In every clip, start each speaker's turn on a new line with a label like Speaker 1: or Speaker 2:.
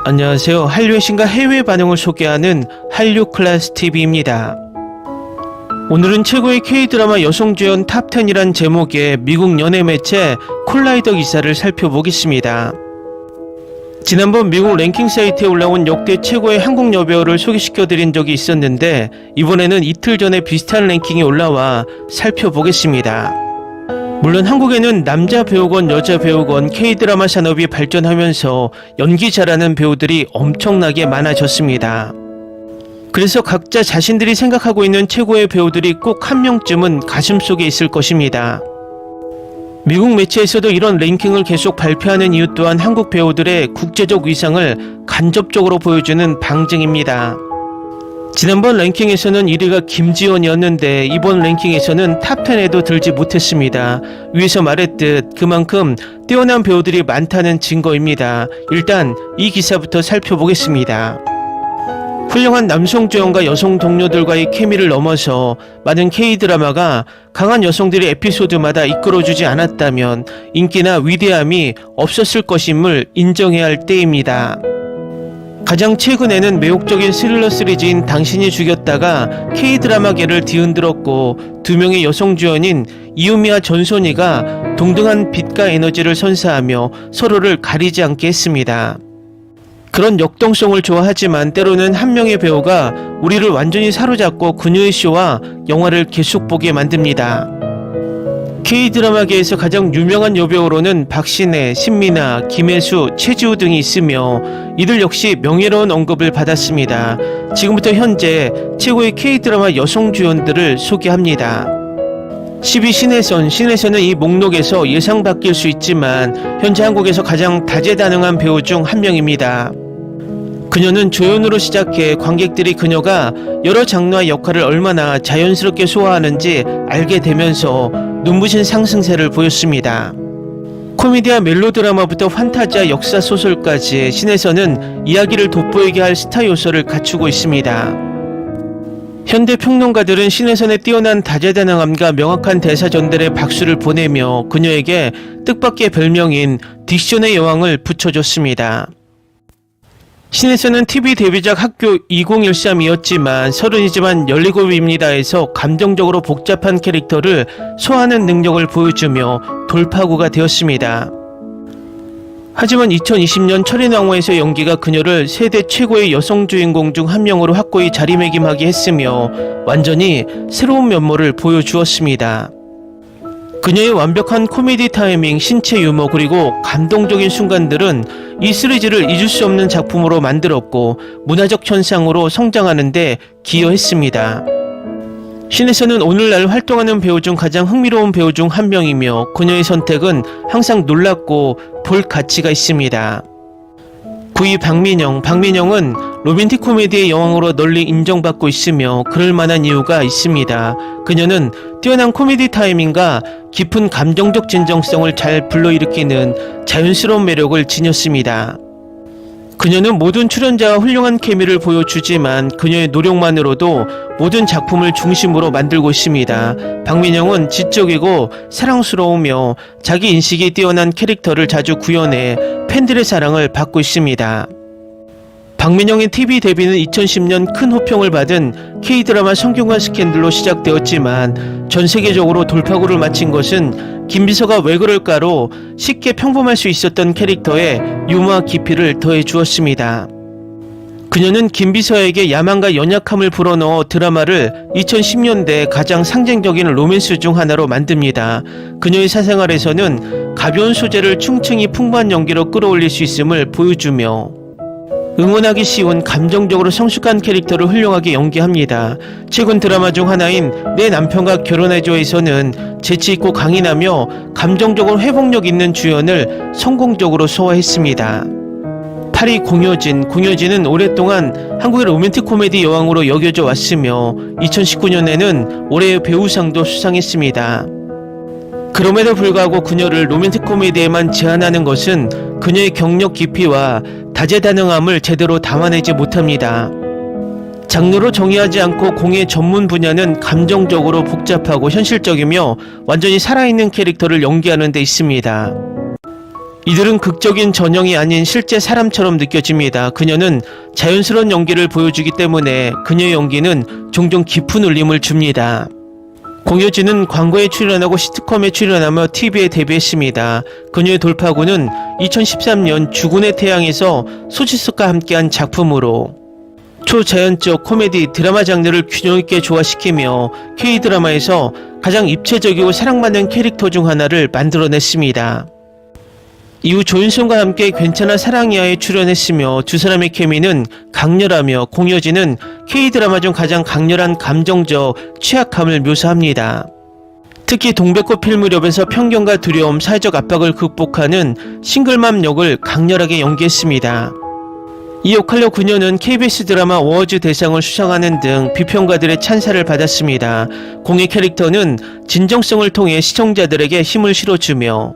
Speaker 1: 안녕하세요. 한류의 신과 해외 반응을 소개하는 한류클래스TV입니다. 오늘은 최고의 K-드라마 여성주연 탑10이란 제목의 미국 연예 매체 콜라이더 기사를 살펴보겠습니다. 지난번 미국 랭킹 사이트에 올라온 역대 최고의 한국 여배우를 소개시켜드린 적이 있었는데 이번에는 이틀 전에 비슷한 랭킹이 올라와 살펴보겠습니다. 물론 한국에는 남자 배우건 여자 배우건 K-드라마 산업이 발전하면서 연기 잘하는 배우들이 엄청나게 많아졌습니다. 그래서 각자 자신들이 생각하고 있는 최고의 배우들이 꼭 한 명쯤은 가슴속에 있을 것입니다. 미국 매체에서도 이런 랭킹을 계속 발표하는 이유 또한 한국 배우들의 국제적 위상을 간접적으로 보여주는 방증입니다. 지난번 랭킹에서는 1위가 김지원이었는데 이번 랭킹에서는 탑10에도 들지 못했습니다. 위에서 말했듯 그만큼 뛰어난 배우들이 많다는 증거입니다. 일단 이 기사부터 살펴보겠습니다. 훌륭한 남성 주연과 여성 동료들과의 케미를 넘어서 많은 K-드라마가 강한 여성들이 에피소드마다 이끌어주지 않았다면 인기나 위대함이 없었을 것임을 인정해야 할 때입니다. 가장 최근에는 매혹적인 스릴러 시리즈인 당신이 죽였다가 K-드라마계를 뒤흔들었고 두 명의 여성 주연인 이유미와 전소니가 동등한 빛과 에너지를 선사하며 서로를 가리지 않게 했습니다. 그런 역동성을 좋아하지만 때로는 한 명의 배우가 우리를 완전히 사로잡고 그녀의 쇼와 영화를 계속 보게 만듭니다. K-드라마계에서 가장 유명한 여배우로는 박신혜, 신민아, 김혜수, 최지우 등이 있으며 이들 역시 명예로운 언급을 받았습니다. 지금부터 현재 최고의 K-드라마 여성 주연들을 소개합니다. 10위 신혜선은 이 목록에서 예상 바뀔 수 있지만 현재 한국에서 가장 다재다능한 배우 중 한 명입니다. 그녀는 조연으로 시작해 관객들이 그녀가 여러 장르와 역할을 얼마나 자연스럽게 소화하는지 알게 되면서 눈부신 상승세를 보였습니다. 코미디와 멜로드라마부터 판타지와 역사소설까지 신혜선은 이야기를 돋보이게 할 스타 요소를 갖추고 있습니다. 현대 평론가들은 신혜선의 뛰어난 다재다능함과 명확한 대사 전달에 박수를 보내며 그녀에게 뜻밖의 별명인 딕션의 여왕을 붙여줬습니다. 신혜선은 TV 데뷔작 학교 2013이었지만 30이지만 17입니다에서 감정적으로 복잡한 캐릭터를 소화하는 능력을 보여주며 돌파구가 되었습니다. 하지만 2020년 철인왕후에서 연기가 그녀를 세대 최고의 여성 주인공 중 한 명으로 확고히 자리매김하게 했으며 완전히 새로운 면모를 보여주었습니다. 그녀의 완벽한 코미디 타이밍, 신체 유머 그리고 감동적인 순간들은 이 시리즈를 잊을 수 없는 작품으로 만들었고 문화적 현상으로 성장하는 데 기여했습니다. 신혜선은 오늘날 활동하는 배우 중 가장 흥미로운 배우 중 한 명이며 그녀의 선택은 항상 놀랍고 볼 가치가 있습니다. 9위 박민영은 로맨틱 코미디의 여왕으로 널리 인정받고 있으며 그럴 만한 이유가 있습니다. 그녀는 뛰어난 코미디 타이밍과 깊은 감정적 진정성을 잘 불러일으키는 자연스러운 매력을 지녔습니다. 그녀는 모든 출연자와 훌륭한 케미를 보여주지만 그녀의 노력만으로도 모든 작품을 중심으로 만들고 있습니다. 박민영은 지적이고 사랑스러우며 자기 인식이 뛰어난 캐릭터를 자주 구현해 팬들의 사랑을 받고 있습니다. 박민영의 TV 데뷔는 2010년 큰 호평을 받은 K-드라마 성균관 스캔들로 시작되었지만 전 세계적으로 돌파구를 마친 것은 김비서가 왜 그럴까로 쉽게 평범할 수 있었던 캐릭터에 유머와 깊이를 더해 주었습니다. 그녀는 김비서에게 야망과 연약함을 불어넣어 드라마를 2010년대 가장 상징적인 로맨스 중 하나로 만듭니다. 그녀의 사생활에서는 가벼운 소재를 충층이 풍부한 연기로 끌어올릴 수 있음을 보여주며 응원하기 쉬운 감정적으로 성숙한 캐릭터를 훌륭하게 연기합니다. 최근 드라마 중 하나인 내 남편과 결혼해줘에서는 재치있고 강인하며 감정적으로 회복력 있는 주연을 성공적으로 소화했습니다. 8위 공효진은 오랫동안 한국의 로맨틱 코미디 여왕으로 여겨져 왔으며 2019년에는 올해의 배우상도 수상했습니다. 그럼에도 불구하고 그녀를 로맨틱 코미디에만 제한하는 것은 그녀의 경력 깊이와 다재다능함을 제대로 담아내지 못합니다. 장르로 정의하지 않고 공의 전문 분야는 감정적으로 복잡하고 현실적이며 완전히 살아있는 캐릭터를 연기하는 데 있습니다. 이들은 극적인 전형이 아닌 실제 사람처럼 느껴집니다. 그녀는 자연스러운 연기를 보여주기 때문에 그녀의 연기는 종종 깊은 울림을 줍니다. 공효진은 광고에 출연하고 시트콤에 출연하며 TV에 데뷔했습니다. 그녀의 돌파구는 2013년 주군의 태양에서 소지섭과 함께한 작품으로 초자연적 코미디 드라마 장르를 균형 있게 조화시키며 K-드라마에서 가장 입체적이고 사랑받는 캐릭터 중 하나를 만들어냈습니다. 이후 조윤성과 함께 괜찮아 사랑이야에 출연했으며 두 사람의 케미는 강렬하며 공효진은 K-드라마 중 가장 강렬한 감정적 취약함을 묘사합니다. 특히 동백꽃 필 무렵에서 편견과 두려움, 사회적 압박을 극복하는 싱글맘 역을 강렬하게 연기했습니다. 이 역할로 그녀는 KBS 드라마 어워즈 대상을 수상하는 등 비평가들의 찬사를 받았습니다. 공의 캐릭터는 진정성을 통해 시청자들에게 힘을 실어주며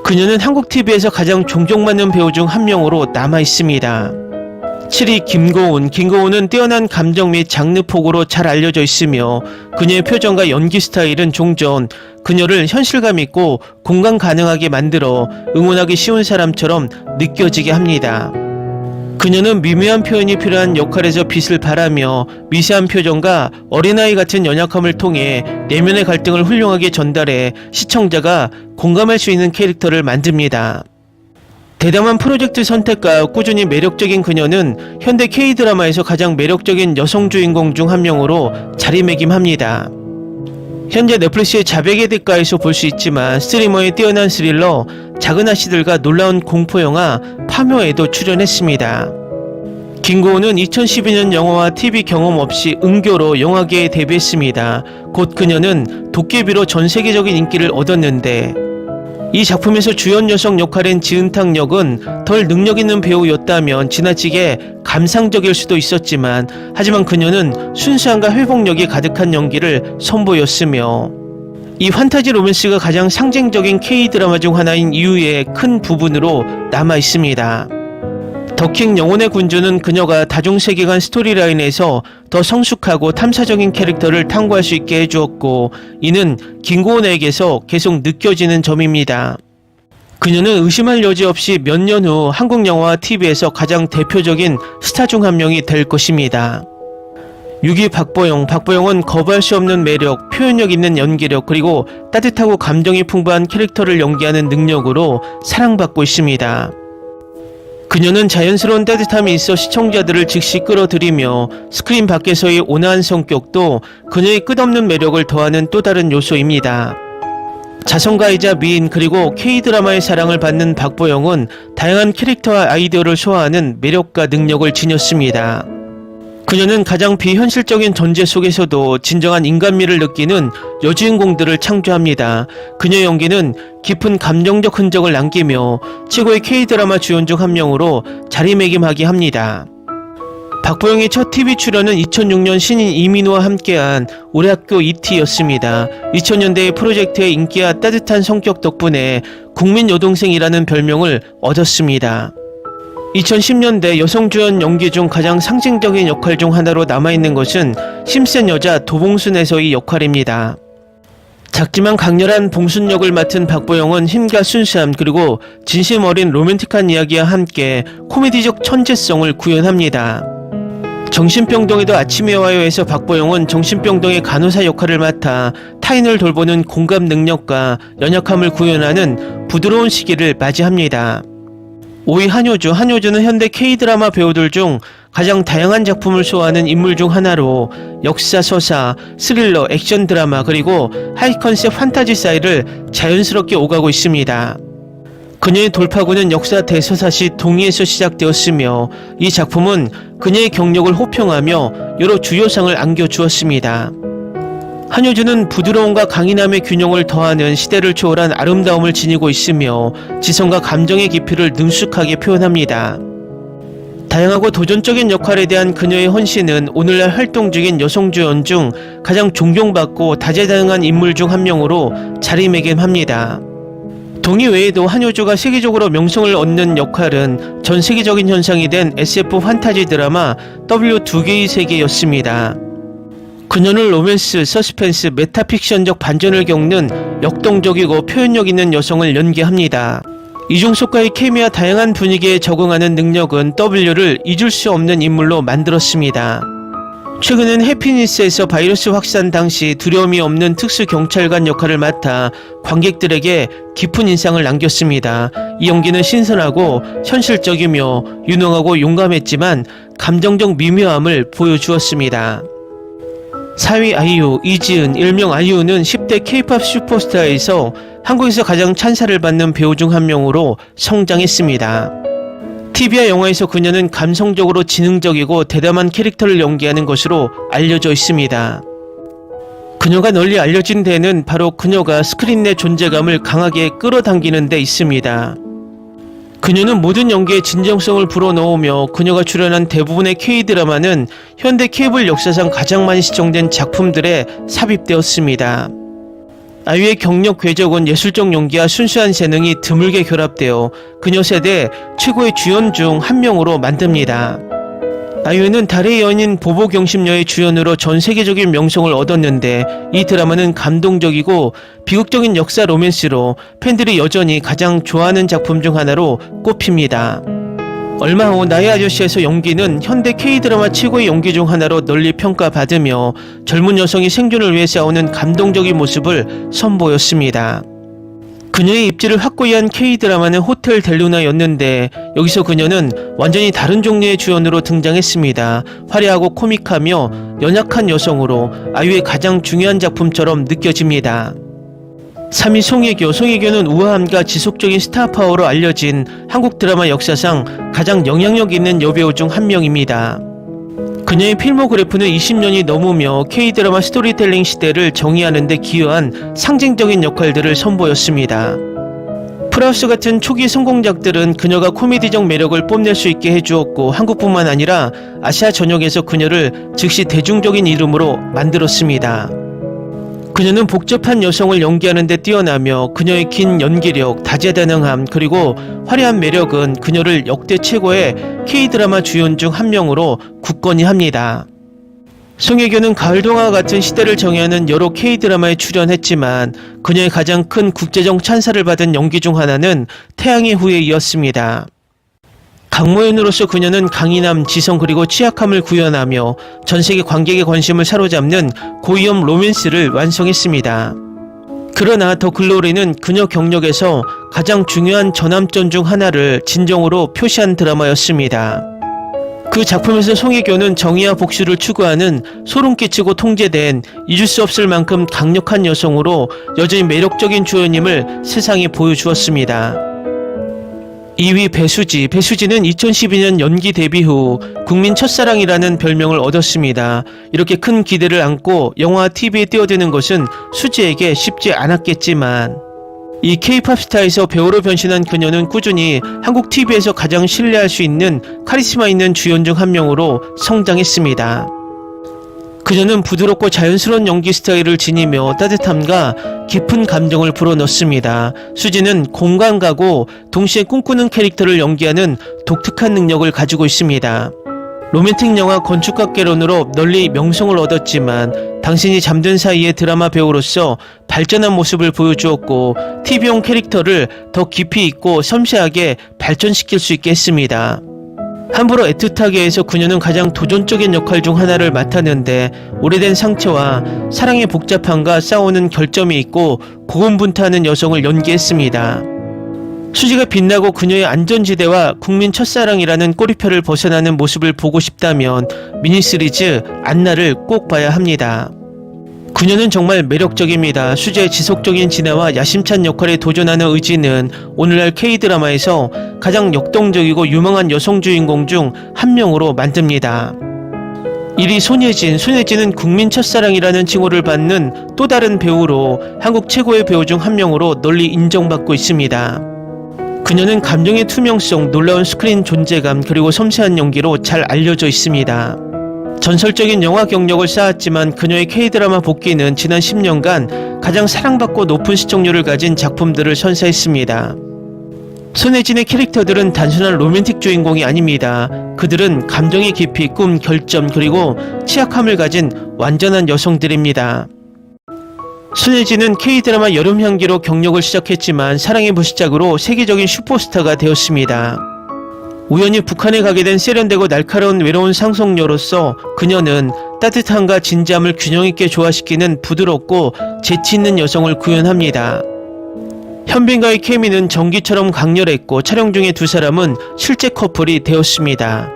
Speaker 1: 그녀는 한국 TV에서 가장 존경받는 배우 중 한 명으로 남아있습니다. 7위 김고은. 김고은은 뛰어난 감정 및 장르 폭으로 잘 알려져 있으며 그녀의 표정과 연기 스타일은 종전 그녀를 현실감 있고 공감 가능하게 만들어 응원하기 쉬운 사람처럼 느껴지게 합니다. 그녀는 미묘한 표현이 필요한 역할에서 빛을 발하며 미세한 표정과 어린아이 같은 연약함을 통해 내면의 갈등을 훌륭하게 전달해 시청자가 공감할 수 있는 캐릭터를 만듭니다. 대담한 프로젝트 선택과 꾸준히 매력적인 그녀는 현대 K-드라마에서 가장 매력적인 여성 주인공 중 한 명으로 자리매김합니다. 현재 넷플릭스의 자백의 대가에서 볼 수 있지만 스트리머의 뛰어난 스릴러 작은 아씨들과 놀라운 공포영화 파묘에도 출연했습니다. 김고은은 2012년 영화와 TV 경험 없이 은교로 영화계에 데뷔했습니다. 곧 그녀는 도깨비로 전 세계적인 인기를 얻었는데 이 작품에서 주연 여성 역할인 지은탁 역은 덜 능력 있는 배우였다면 지나치게 감상적일 수도 있었지만 하지만 그녀는 순수함과 회복력이 가득한 연기를 선보였으며 이 판타지 로맨스가 가장 상징적인 K-드라마 중 하나인 이유의 큰 부분으로 남아있습니다. 더킹 영혼의 군주는 그녀가 다중세계관 스토리라인에서 더 성숙하고 탐사적인 캐릭터를 탐구할 수 있게 해주었고 이는 김고은에게서 계속 느껴지는 점입니다. 그녀는 의심할 여지 없이 몇 년 후 한국 영화와 TV에서 가장 대표적인 스타 중 한 명이 될 것입니다. 6위 박보영. 박보영은 거부할 수 없는 매력, 표현력 있는 연기력 그리고 따뜻하고 감정이 풍부한 캐릭터를 연기하는 능력으로 사랑받고 있습니다. 그녀는 자연스러운 따뜻함이 있어 시청자들을 즉시 끌어들이며 스크린 밖에서의 온화한 성격도 그녀의 끝없는 매력을 더하는 또 다른 요소입니다. 자성가이자 미인 그리고 K-드라마의 사랑을 받는 박보영은 다양한 캐릭터와 아이디어를 소화하는 매력과 능력을 지녔습니다. 그녀는 가장 비현실적인 존재 속에서도 진정한 인간미를 느끼는 여주인공들을 창조합니다. 그녀의 연기는 깊은 감정적 흔적을 남기며 최고의 K-드라마 주연 중 한 명으로 자리매김하게 합니다. 박보영의 첫 TV 출연은 2006년 신인 이민호와 함께한 우리 학교 ET였습니다. 2000년대의 프로젝트의 인기와 따뜻한 성격 덕분에 국민 여동생이라는 별명을 얻었습니다. 2010년대 여성 주연 연기 중 가장 상징적인 역할 중 하나로 남아있는 것은 힘센 여자 도봉순에서의 역할입니다. 작지만 강렬한 봉순 역을 맡은 박보영은 힘과 순수함 그리고 진심 어린 로맨틱한 이야기와 함께 코미디적 천재성을 구현합니다. 정신병동에도 아침에 와요에서 박보영은 정신병동의 간호사 역할을 맡아 타인을 돌보는 공감 능력과 연약함을 구현하는 부드러운 시기를 맞이합니다. 5위 한효주. 한효주는 현대 K-드라마 배우들 중 가장 다양한 작품을 소화하는 인물 중 하나로 역사, 서사, 스릴러, 액션 드라마 그리고 하이 컨셉 판타지 스타일을 자연스럽게 오가고 있습니다. 그녀의 돌파구는 역사 대서사시 동의에서 시작되었으며 이 작품은 그녀의 경력을 호평하며 여러 주요상을 안겨주었습니다. 한효주는 부드러움과 강인함의 균형을 더하는 시대를 초월한 아름다움을 지니고 있으며 지성과 감정의 깊이를 능숙하게 표현합니다. 다양하고 도전적인 역할에 대한 그녀의 헌신은 오늘날 활동 중인 여성 주연 중 가장 존경받고 다재다능한 인물 중 한 명으로 자리매김합니다. 동의 외에도 한효주가 세계적으로 명성을 얻는 역할은 전 세계적인 현상이 된 SF 판타지 드라마 W2개의 세계였습니다. 그녀는 로맨스, 서스펜스, 메타픽션적 반전을 겪는 역동적이고 표현력 있는 여성을 연기합니다. 이중석과의 케미와 다양한 분위기에 적응하는 능력은 W를 잊을 수 없는 인물로 만들었습니다. 최근엔 해피니스에서 바이러스 확산 당시 두려움이 없는 특수 경찰관 역할을 맡아 관객들에게 깊은 인상을 남겼습니다. 이 연기는 신선하고 현실적이며 유능하고 용감했지만 감정적 미묘함을 보여주었습니다. 4위 아이유, 이지은, 일명 아이유는 10대 K-POP 슈퍼스타에서 한국에서 가장 찬사를 받는 배우 중 한 명으로 성장했습니다. TV와 영화에서 그녀는 감성적으로 지능적이고 대담한 캐릭터를 연기하는 것으로 알려져 있습니다. 그녀가 널리 알려진 데는 바로 그녀가 스크린 내 존재감을 강하게 끌어당기는 데 있습니다. 그녀는 모든 연기에 진정성을 불어넣으며 그녀가 출연한 대부분의 K-드라마는 현대 케이블 역사상 가장 많이 시청된 작품들에 삽입되었습니다. 아이유의 경력 궤적은 예술적 연기와 순수한 재능이 드물게 결합되어 그녀 세대 최고의 주연 중 한 명으로 만듭니다. 아이유는 달의 여인인 보보경심녀의 주연으로 전 세계적인 명성을 얻었는데 이 드라마는 감동적이고 비극적인 역사 로맨스로 팬들이 여전히 가장 좋아하는 작품 중 하나로 꼽힙니다. 얼마 후 나의 아저씨에서 연기는 현대 K-드라마 최고의 연기 중 하나로 널리 평가받으며 젊은 여성이 생존을 위해 싸우는 감동적인 모습을 선보였습니다. 그녀의 입지를 확고히 한 K-드라마는 호텔 델루나였는데 여기서 그녀는 완전히 다른 종류의 주연으로 등장했습니다. 화려하고 코믹하며 연약한 여성으로 아이유의 가장 중요한 작품처럼 느껴집니다. 3위 송혜교. 송혜교는 우아함과 지속적인 스타 파워로 알려진 한국 드라마 역사상 가장 영향력 있는 여배우 중 한 명입니다. 그녀의 필모그래프는 20년이 넘으며 K-드라마 스토리텔링 시대를 정의하는 데 기여한 상징적인 역할들을 선보였습니다. 프라우스 같은 초기 성공작들은 그녀가 코미디적 매력을 뽐낼 수 있게 해주었고 한국뿐만 아니라 아시아 전역에서 그녀를 즉시 대중적인 이름으로 만들었습니다. 그녀는 복잡한 여성을 연기하는 데 뛰어나며 그녀의 긴 연기력, 다재다능함 그리고 화려한 매력은 그녀를 역대 최고의 K-드라마 주연 중 한 명으로 굳건히 합니다. 송혜교는 가을동화와 같은 시대를 정의하는 여러 K-드라마에 출연했지만 그녀의 가장 큰 국제적 찬사를 받은 연기 중 하나는 태양의 후예이었습니다. 강모연으로서 그녀는 강인함, 지성 그리고 취약함을 구현하며 전세계 관객의 관심을 사로잡는 고위험 로맨스를 완성했습니다. 그러나 더 글로리는 그녀 경력에서 가장 중요한 전환점 중 하나를 진정으로 표시한 드라마였습니다. 그 작품에서 송혜교는 정의와 복수를 추구하는 소름 끼치고 통제된 잊을 수 없을 만큼 강력한 여성으로 여전히 매력적인 주연임을 세상에 보여주었습니다. 2위 배수지. 배수지는 2012년 연기 데뷔 후 국민 첫사랑이라는 별명을 얻었습니다. 이렇게 큰 기대를 안고 영화와 TV에 뛰어드는 것은 수지에게 쉽지 않았겠지만 이 K-POP 스타에서 배우로 변신한 그녀는 꾸준히 한국 TV에서 가장 신뢰할 수 있는 카리스마 있는 주연 중 한 명으로 성장했습니다. 그녀는 부드럽고 자연스러운 연기 스타일을 지니며 따뜻함과 깊은 감정을 불어넣습니다. 수지는 공감가고 동시에 꿈꾸는 캐릭터를 연기하는 독특한 능력을 가지고 있습니다. 로맨틱 영화 건축학개론으로 널리 명성을 얻었지만 당신이 잠든 사이의 드라마 배우로서 발전한 모습을 보여주었고 TV용 캐릭터를 더 깊이 있고 섬세하게 발전시킬 수 있게 했습니다. 함부로 애틋하게 해서 그녀는 가장 도전적인 역할 중 하나를 맡았는데 오래된 상처와 사랑의 복잡함과 싸우는 결점이 있고 고군분투하는 여성을 연기했습니다. 수지가 빛나고 그녀의 안전지대와 국민 첫사랑이라는 꼬리표를 벗어나는 모습을 보고 싶다면 미니시리즈 안나를 꼭 봐야 합니다. 그녀는 정말 매력적입니다. 수지의 지속적인 진화와 야심찬 역할에 도전하는 의지는 오늘날 K-드라마에서 가장 역동적이고 유망한 여성 주인공 중 한 명으로 만듭니다. 1위 손예진. 손예진은 국민 첫사랑이라는 칭호를 받는 또 다른 배우로 한국 최고의 배우 중 한 명으로 널리 인정받고 있습니다. 그녀는 감정의 투명성, 놀라운 스크린 존재감 그리고 섬세한 연기로 잘 알려져 있습니다. 전설적인 영화 경력을 쌓았지만 그녀의 K-드라마 복귀는 지난 10년간 가장 사랑받고 높은 시청률을 가진 작품들을 선사했습니다. 손예진의 캐릭터들은 단순한 로맨틱 주인공이 아닙니다. 그들은 감정의 깊이, 꿈, 결점 그리고 취약함을 가진 완전한 여성들입니다. 손예진은 K드라마 여름향기로 경력을 시작했지만 사랑의 불시착으로 세계적인 슈퍼스타가 되었습니다. 우연히 북한에 가게 된 세련되고 날카로운 외로운 상속녀로서 그녀는 따뜻함과 진지함을 균형있게 조화시키는 부드럽고 재치있는 여성을 구현합니다. 현빈과의 케미는 전기처럼 강렬했고 촬영 중에 두 사람은 실제 커플이 되었습니다.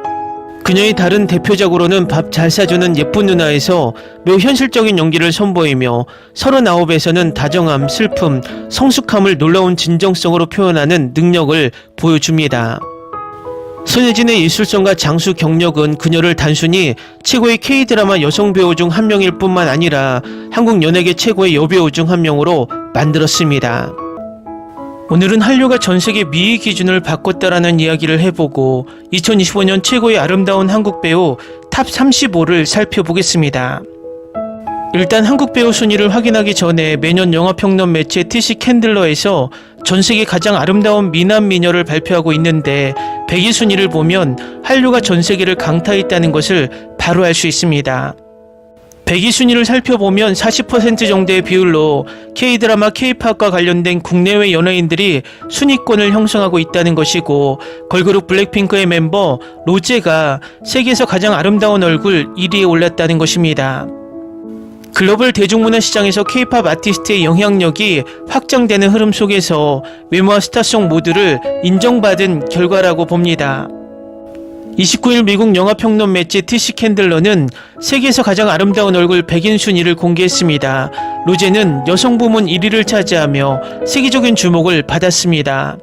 Speaker 1: 그녀의 다른 대표작으로는 밥 잘 사주는 예쁜 누나에서 매우 현실적인 연기를 선보이며 39에서는 다정함, 슬픔, 성숙함을 놀라운 진정성으로 표현하는 능력을 보여줍니다. 손예진의 예술성과 장수 경력은 그녀를 단순히 최고의 K드라마 여성 배우 중 한 명일 뿐만 아니라 한국 연예계 최고의 여배우 중 한 명으로 만들었습니다. 오늘은 한류가 전세계 미의 기준을 바꿨다라는 이야기를 해보고 2025년 최고의 아름다운 한국 배우 탑 35를 살펴보겠습니다. 일단 한국 배우 순위를 확인하기 전에 매년 영화평론 매체 TC 캔들러에서 전세계 가장 아름다운 미남 미녀를 발표하고 있는데 100위 순위를 보면 한류가 전세계를 강타했다는 것을 바로 알 수 있습니다. 100위 순위를 살펴보면 40% 정도의 비율로 K드라마, K팝과 관련된 국내외 연예인들이 순위권을 형성하고 있다는 것이고 걸그룹 블랙핑크의 멤버 로제가 세계에서 가장 아름다운 얼굴 1위에 올랐다는 것입니다. 글로벌 대중문화 시장에서 K-팝 아티스트의 영향력이 확장되는 흐름 속에서 외모와 스타성 모두를 인정받은 결과라고 봅니다. 29일 미국 영화평론 매체 TC 캔들러는 세계에서 가장 아름다운 얼굴 100인 순위를 공개했습니다. 로제는 여성 부문 1위를 차지하며 세계적인 주목을 받았습니다.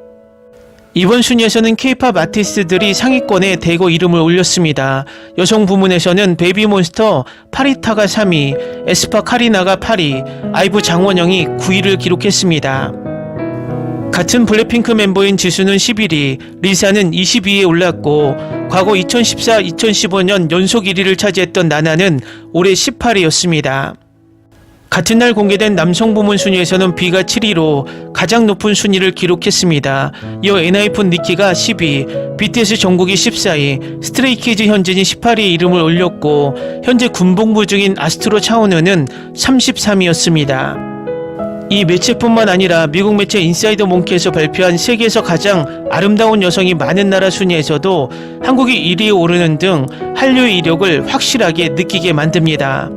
Speaker 1: 이번 순위에서는 K-팝 아티스트들이 상위권에 대거 이름을 올렸습니다. 여성 부문에서는 베이비몬스터 파리타가 3위, 에스파 카리나가 8위, 아이브 장원영이 9위를 기록했습니다. 같은 블랙핑크 멤버인 지수는 11위, 리사는 22위에 올랐고 과거 2014-2015년 연속 1위를 차지했던 나나는 올해 18위였습니다. 같은 날 공개된 남성 부문 순위에서는 B가 7위로 가장 높은 순위를 기록했습니다. 이어 엔하이픈 니키가 10위, BTS 정국이 14위, 스트레이키즈 현진이 18위에 이름을 올렸고 현재 군복무 중인 아스트로 차오느는 33위였습니다. 이 매체뿐만 아니라 미국 매체 인사이더 몽키에서 발표한 세계에서 가장 아름다운 여성이 많은 나라 순위에서도 한국이 1위에 오르는 등 한류의 이력을 확실하게 느끼게 만듭니다.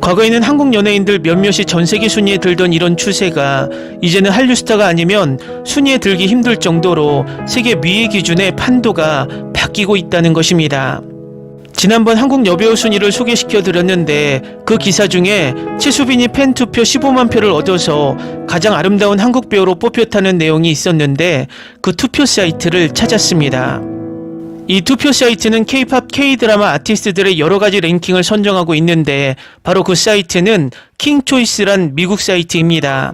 Speaker 1: 과거에는 한국 연예인들 몇몇이 전세계 순위에 들던 이런 추세가 이제는 한류 스타가 아니면 순위에 들기 힘들 정도로 세계 미의 기준의 판도가 바뀌고 있다는 것입니다. 지난번 한국 여배우 순위를 소개시켜드렸는데 그 기사 중에 최수빈이 팬투표 15만 표를 얻어서 가장 아름다운 한국 배우로 뽑혔다는 내용이 있었는데 그 투표 사이트를 찾았습니다. 이 투표 사이트는 K-팝, K-드라마 아티스트들의 여러가지 랭킹을 선정하고 있는데 바로 그 사이트는 킹초이스란 미국 사이트입니다.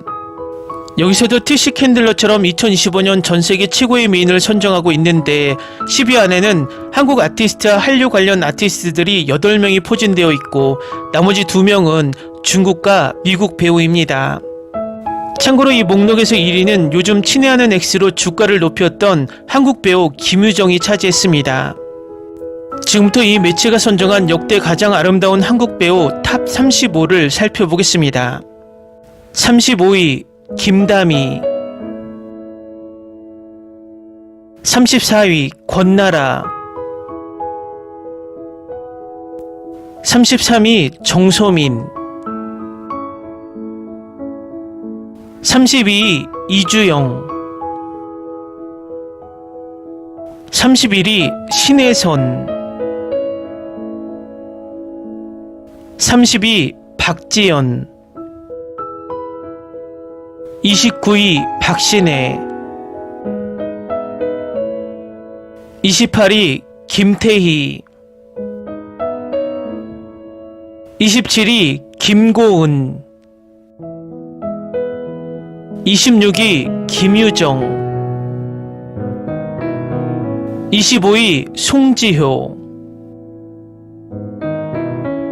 Speaker 1: 여기서도 TC 캔들러처럼 2025년 전세계 최고의 미인을 선정하고 있는데 10위 안에는 한국 아티스트와 한류 관련 아티스트들이 8명이 포진되어 있고 나머지 2명은 중국과 미국 배우입니다. 참고로 이 목록에서 1위는 요즘 친애하는 X로 주가를 높였던 한국 배우 김유정이 차지했습니다. 지금부터 이 매체가 선정한 역대 가장 아름다운 한국 배우 탑 35를 살펴보겠습니다. 35위 김다미, 34위 권나라, 33위 정소민, 32위 이주영, 31위 신혜선, 30위 박지연, 29위 박신혜, 28위 김태희, 27위 김고은, 26위 김유정, 25위 송지효,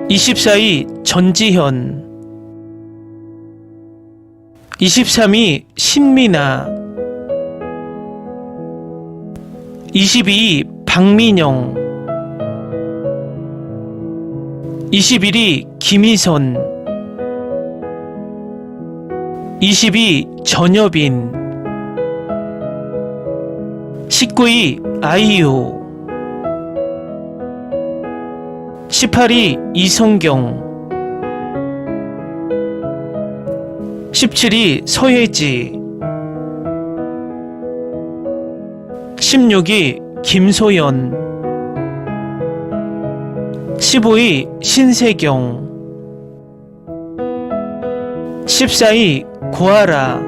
Speaker 1: 24위 전지현, 23위 신민아, 22위 박민영, 21위 김희선, 20위 전여빈, 19위 아이유, 18위 이성경, 17위 서예지, 16위 김소연, 15위 신세경, 14위 고아라,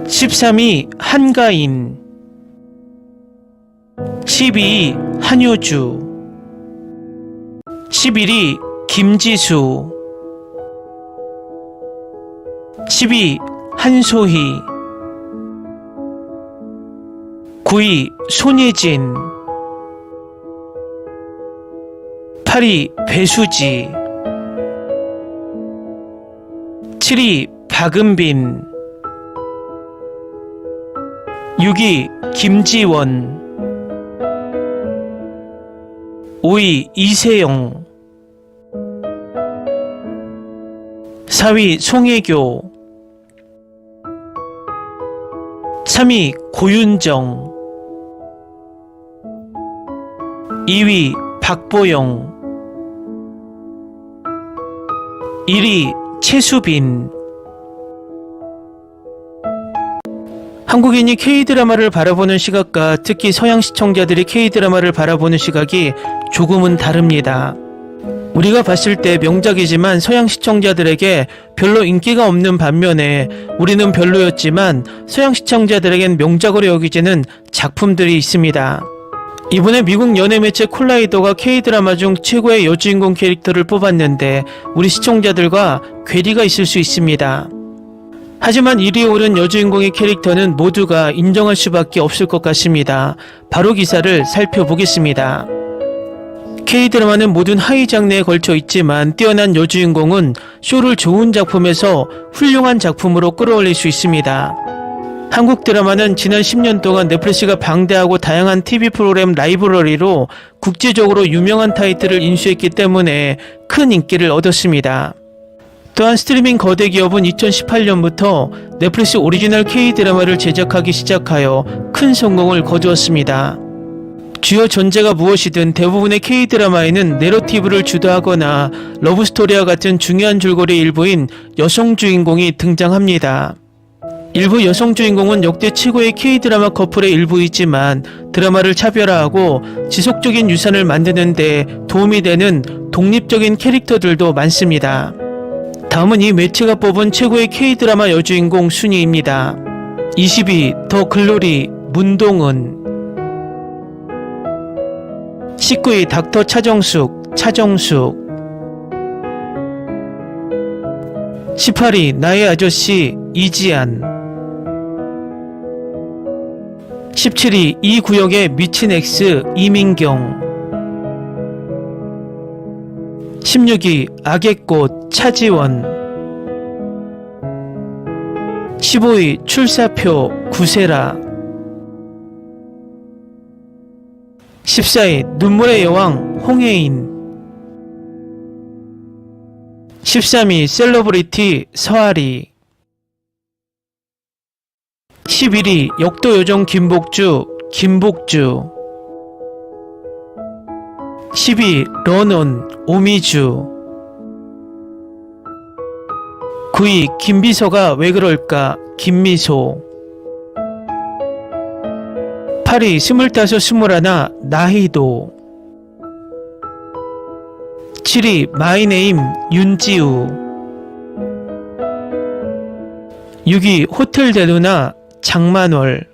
Speaker 1: 13위 한가인, 12위 한효주, 11위 김지수, 10위 한소희, 9위 손예진, 8위 배수지, 7위 박은빈, 6위 김지원, 5위 이세영, 4위 송혜교, 3위 고윤정, 2위 박보영, 1위 최수빈. 한국인이 K드라마를 바라보는 시각과 특히 서양 시청자들이 K드라마를 바라보는 시각이 조금은 다릅니다. 우리가 봤을 때 명작이지만 서양 시청자들에게 별로 인기가 없는 반면에 우리는 별로였지만 서양 시청자들에겐 명작으로 여기지는 작품들이 있습니다. 이번에 미국 연예 매체 콜라이더가 K드라마 중 최고의 여주인공 캐릭터를 뽑았는데 우리 시청자들과 괴리가 있을 수 있습니다. 하지만 1위에 오른 여주인공의 캐릭터는 모두가 인정할 수밖에 없을 것 같습니다. 바로 기사를 살펴보겠습니다. K드라마는 모든 하위 장르에 걸쳐 있지만 뛰어난 여주인공은 쇼를 좋은 작품에서 훌륭한 작품으로 끌어올릴 수 있습니다. 한국 드라마는 지난 10년 동안 넷플릭스가 방대하고 다양한 TV 프로그램 라이브러리로 국제적으로 유명한 타이틀을 인수했기 때문에 큰 인기를 얻었습니다. 또한 스트리밍 거대 기업은 2018년부터 넷플릭스 오리지널 K드라마를 제작하기 시작하여 큰 성공을 거두었습니다. 주요 전제가 무엇이든 대부분의 K드라마에는 내러티브를 주도하거나 러브스토리와 같은 중요한 줄거리 일부인 여성 주인공이 등장합니다. 일부 여성 주인공은 역대 최고의 K드라마 커플의 일부이지만 드라마를 차별화하고 지속적인 유산을 만드는 데 도움이 되는 독립적인 캐릭터들도 많습니다. 다음은 이 매체가 뽑은 최고의 K드라마 여주인공 순위입니다. 20위 더 글로리 문동은, 19위 닥터 차정숙 차정숙, 18위 나의 아저씨 이지안, 17위 이 구역의 미친 엑스 이민경, 16위 악의 꽃 차지원, 15위 출사표 구세라, 14위 눈물의 여왕 홍혜인, 13위 셀러브리티 서아리, 11위 역도요정 김복주 김복주, 10위 런온 오미주, 9위 김비서가 왜 그럴까 김미소, 8위 25, 21 나희도, 7위 마이네임 윤지우, 6위 호텔 델루나 장만월,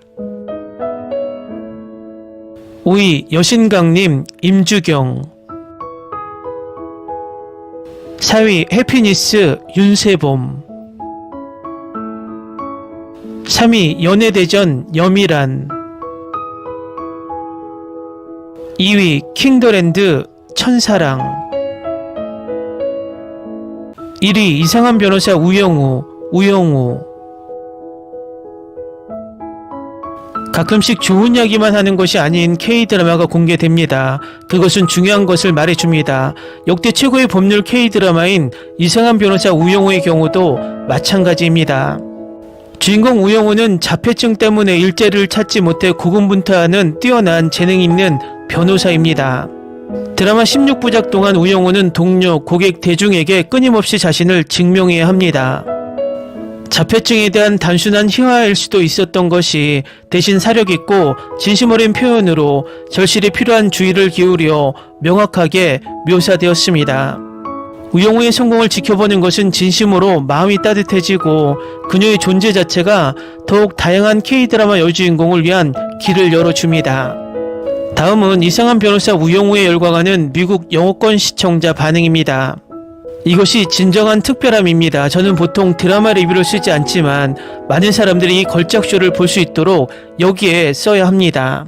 Speaker 1: 5위 여신강님 임주경, 4위 해피니스 윤세봄, 3위 연애대전 여미란, 2위 킹더랜드 천사랑, 1위 이상한 변호사 우영우 우영우, 가끔씩 좋은 이야기만 하는 것이 아닌 K-드라마가 공개됩니다. 그것은 중요한 것을 말해줍니다. 역대 최고의 법률 K-드라마인 이상한 변호사 우영우의 경우도 마찬가지입니다. 주인공 우영우는 자폐증 때문에 일자리를 찾지 못해 고군분투하는 뛰어난 재능 있는 변호사입니다. 드라마 16부작 동안 우영우는 동료, 고객, 대중에게 끊임없이 자신을 증명해야 합니다. 자폐증에 대한 단순한 희화일 수도 있었던 것이 대신 사력있고 진심 어린 표현으로 절실히 필요한 주의를 기울여 명확하게 묘사되었습니다. 우영우의 성공을 지켜보는 것은 진심으로 마음이 따뜻해지고 그녀의 존재 자체가 더욱 다양한 K-드라마 여주인공을 위한 길을 열어줍니다. 다음은 이상한 변호사 우영우의 열광하는 미국 영어권 시청자 반응입니다. 이것이 진정한 특별함입니다. 저는 보통 드라마 리뷰를 쓰지 않지만 많은 사람들이 이 걸작쇼를 볼 수 있도록 여기에 써야 합니다.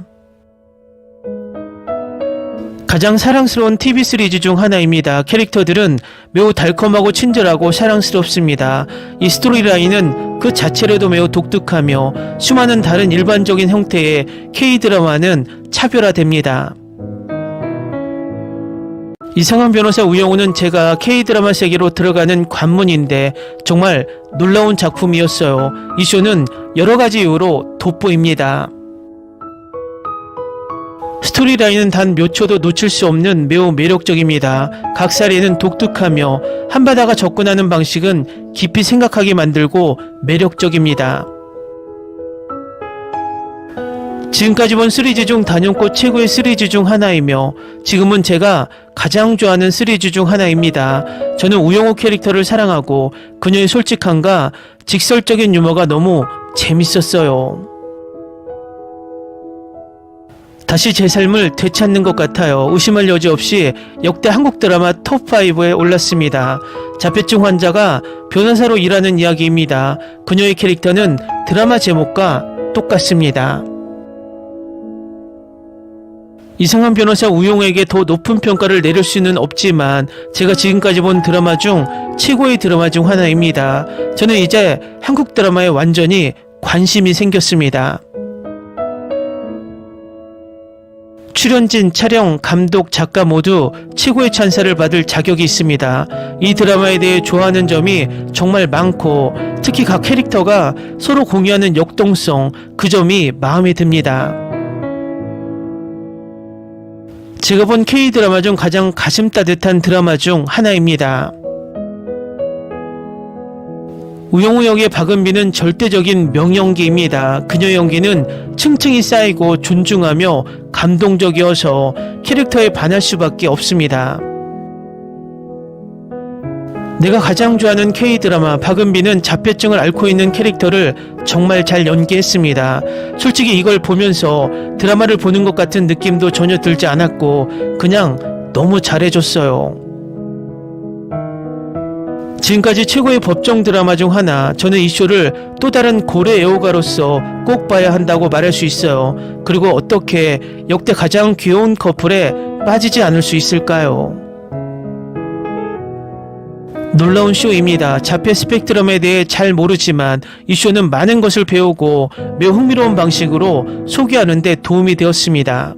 Speaker 1: 가장 사랑스러운 TV 시리즈 중 하나입니다. 캐릭터들은 매우 달콤하고 친절하고 사랑스럽습니다. 이 스토리라인은 그 자체로도 매우 독특하며 수많은 다른 일반적인 형태의 K-드라마는 차별화됩니다. 이상한 변호사 우영우는 제가 K-드라마 세계로 들어가는 관문인데 정말 놀라운 작품이었어요. 이 쇼는 여러가지 이유로 돋보입니다. 스토리라인은 단 몇 초도 놓칠 수 없는 매우 매력적입니다. 각 사례는 독특하며 한바다가 접근하는 방식은 깊이 생각하게 만들고 매력적입니다. 지금까지 본 시리즈 중 단연코 최고의 시리즈 중 하나이며 지금은 제가 가장 좋아하는 시리즈 중 하나입니다. 저는 우영우 캐릭터를 사랑하고 그녀의 솔직함과 직설적인 유머가 너무 재밌었어요. 다시 제 삶을 되찾는 것 같아요. 의심할 여지 없이 역대 한국 드라마 톱5에 올랐습니다. 자폐증 환자가 변호사로 일하는 이야기입니다. 그녀의 캐릭터는 드라마 제목과 똑같습니다. 이상한 변호사 우영우에게 더 높은 평가를 내릴 수는 없지만 제가 지금까지 본 드라마 중 최고의 드라마 중 하나입니다. 저는 이제 한국 드라마에 완전히 관심이 생겼습니다. 출연진, 촬영, 감독, 작가 모두 최고의 찬사를 받을 자격이 있습니다. 이 드라마에 대해 좋아하는 점이 정말 많고 특히 각 캐릭터가 서로 공유하는 역동성, 그 점이 마음에 듭니다. 제가 본 K-드라마 중 가장 가슴 따뜻한 드라마 중 하나입니다. 우영우 역의 박은비는 절대적인 명연기입니다. 그녀의 연기는 층층이 쌓이고 존중하며 감동적이어서 캐릭터에 반할 수밖에 없습니다. 내가 가장 좋아하는 K-드라마 박은비는 자폐증을 앓고 있는 캐릭터를 정말 잘 연기했습니다. 솔직히 이걸 보면서 드라마를 보는 것 같은 느낌도 전혀 들지 않았고 그냥 너무 잘해줬어요. 지금까지 최고의 법정 드라마 중 하나, 저는 이 쇼를 또 다른 고래 애호가로서 꼭 봐야 한다고 말할 수 있어요. 그리고 어떻게 역대 가장 귀여운 커플에 빠지지 않을 수 있을까요? 놀라운 쇼입니다. 자폐 스펙트럼에 대해 잘 모르지만 이 쇼는 많은 것을 배우고 매우 흥미로운 방식으로 소개하는 데 도움이 되었습니다.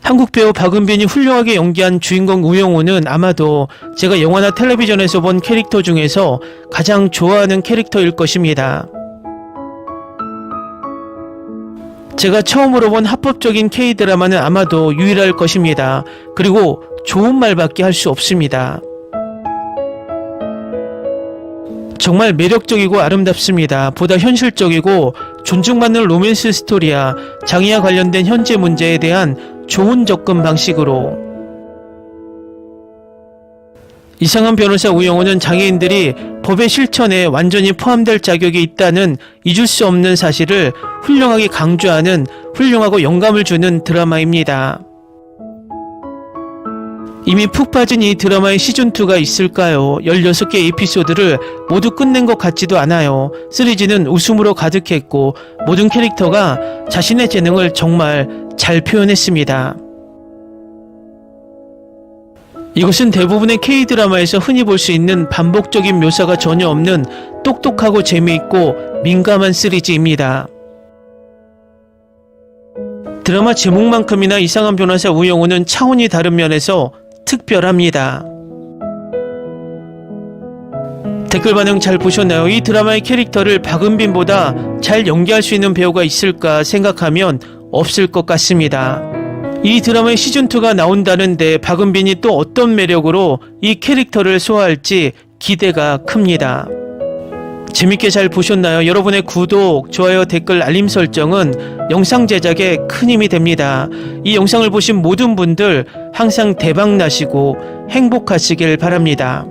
Speaker 1: 한국 배우 박은빈이 훌륭하게 연기한 주인공 우영우는 아마도 제가 영화나 텔레비전에서 본 캐릭터 중에서 가장 좋아하는 캐릭터일 것입니다. 제가 처음으로 본 합법적인 K-드라마는 아마도 유일할 것입니다. 그리고 좋은 말밖에 할 수 없습니다. 정말 매력적이고 아름답습니다. 보다 현실적이고 존중받는 로맨스 스토리야 장애와 관련된 현재 문제에 대한 좋은 접근 방식으로. 이상한 변호사 우영우는 장애인들이 법의 실천에 완전히 포함될 자격이 있다는 잊을 수 없는 사실을 훌륭하게 강조하는 훌륭하고 영감을 주는 드라마입니다. 이미 푹 빠진 이 드라마의 시즌2가 있을까요? 16개 에피소드를 모두 끝낸 것 같지도 않아요. 시리즈는 웃음으로 가득했고 모든 캐릭터가 자신의 재능을 정말 잘 표현했습니다. 이것은 대부분의 K-드라마에서 흔히 볼 수 있는 반복적인 묘사가 전혀 없는 똑똑하고 재미있고 민감한 시리즈입니다. 드라마 제목만큼이나 이상한 변호사 우영우는 차원이 다른 면에서 특별합니다. 댓글 반응 잘 보셨나요? 이 드라마의 캐릭터를 박은빈보다 잘 연기할 수 있는 배우가 있을까 생각하면 없을 것 같습니다. 이 드라마의 시즌2가 나온다는데 박은빈이 또 어떤 매력으로 이 캐릭터를 소화할지 기대가 큽니다. 재밌게 잘 보셨나요? 여러분의 구독, 좋아요, 댓글, 알림 설정은 영상 제작에 큰 힘이 됩니다. 이 영상을 보신 모든 분들 항상 대박 나시고 행복하시길 바랍니다.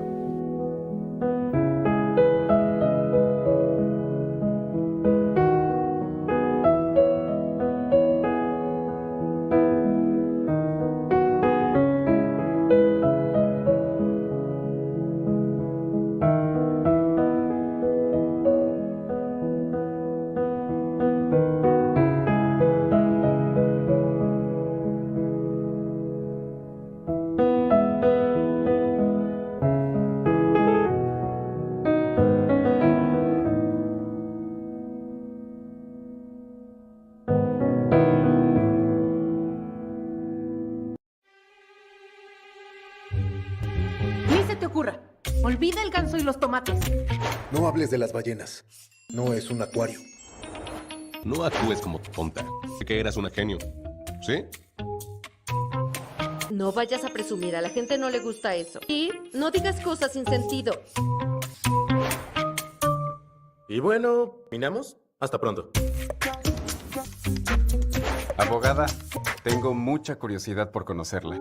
Speaker 2: Ni se te ocurra. Olvida el ganso y los tomates.
Speaker 3: No hables de las ballenas. No es un acuario.
Speaker 4: No actúes como tonta. Que eras una genio. ¿Sí?
Speaker 5: No vayas a presumir, a la gente no le gusta eso. Y no digas cosas sin sentido.
Speaker 6: Y bueno, ¿terminamos? Hasta pronto.
Speaker 7: Abogada, tengo mucha curiosidad por conocerla.